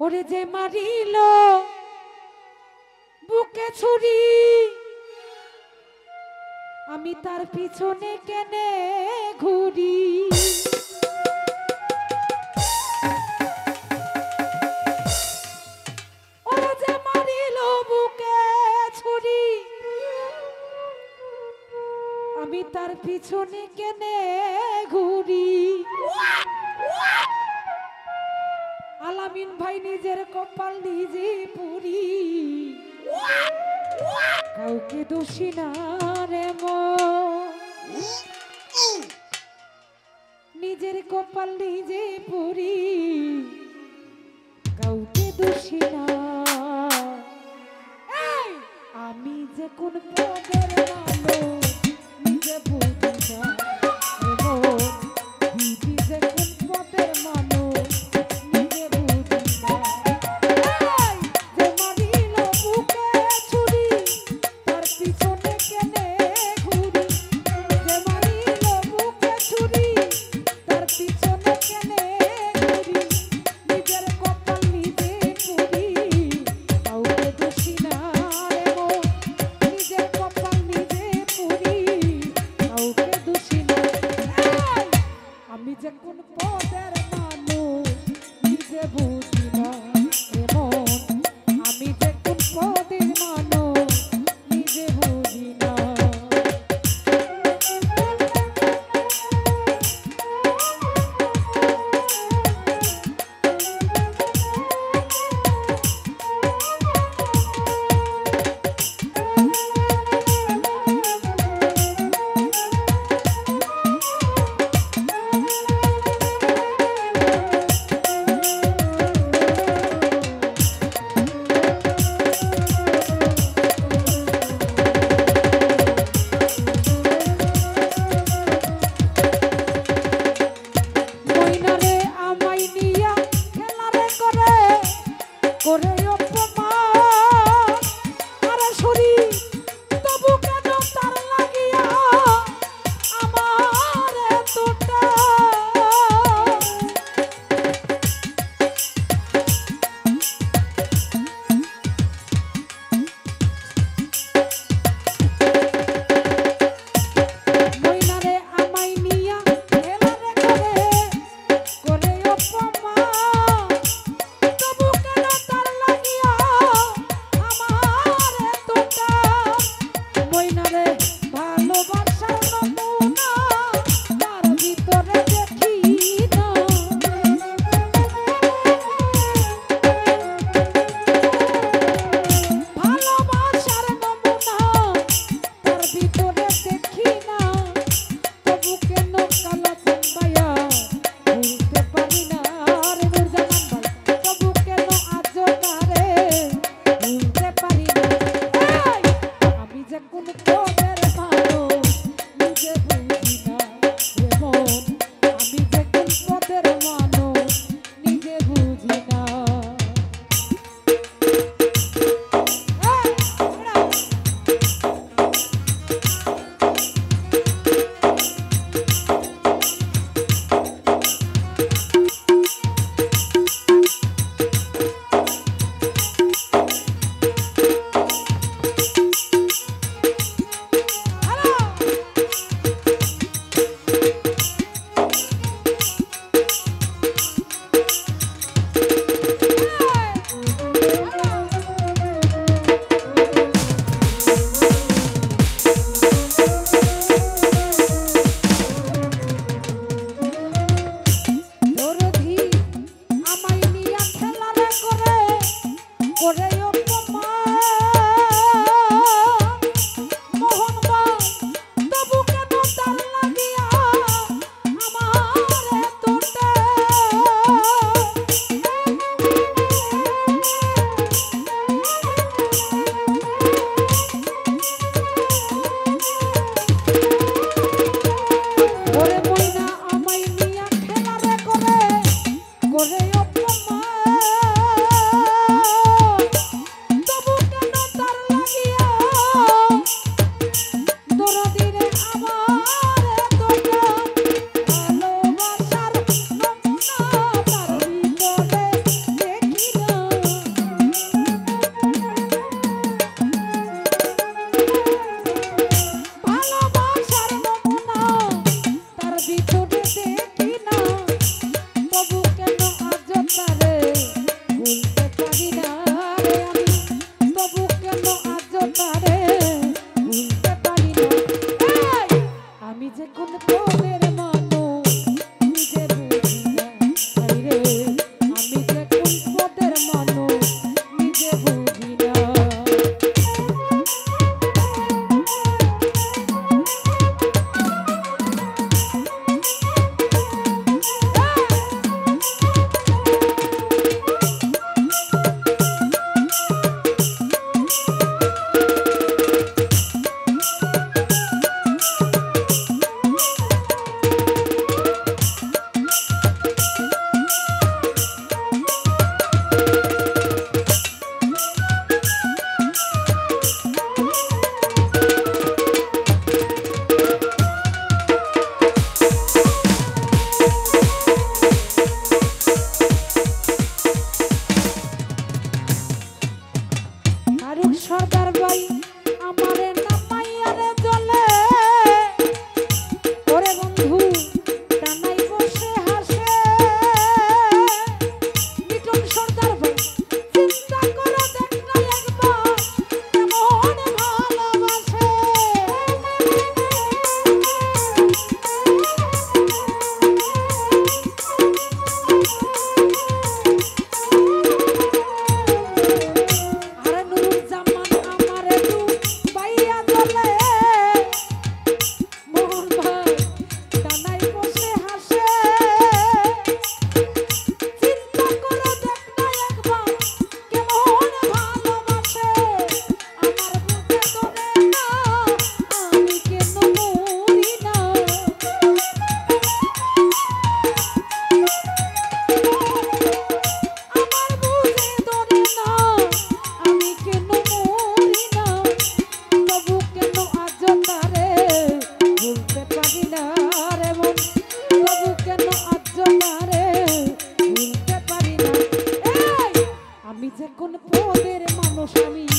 ওরে যে মারিল বুকে ছুরি আমি তার পিছনে কেনে ঘুরি। ওরে যে মারিল বুকে ছুরি আমি তার পিছনে কেনে ঘুরি। আলামিন ভাই নিজের কপাল নিজে পুরি, কাউকে দোষী না রে নিজের কপাল নিজে পুরি, কাউকে দোষী না। আমি যে কোন পদের মানুষ নিজে বুঝি না, দিদি যে কোন পদের মানুষ নিজে বুঝি না। যে মারিল বুকে ছুরি তার পিছনে কেনে ঘুরি, যে মারিল বুকে ছুরি তার পিছনে কেনে ঘুরি। নিজের কপাল নিজে পুরি, কাউকে দোষী না রে নিজের কপাল নিজে পুরি, কাউকে দোষী না। আমি যে কোন পদের মানুষ নিজে বুঝি না এমন, আমি যে কোন পদের মানুষ নিজে বুঝি না। করে অপমান আরে শরী তবু কেন তার লাগিয়া আমার এতটা। মইনারে আমায় নিয়া খেলারে করে অপমান তবু কেন তার মানুষ আমি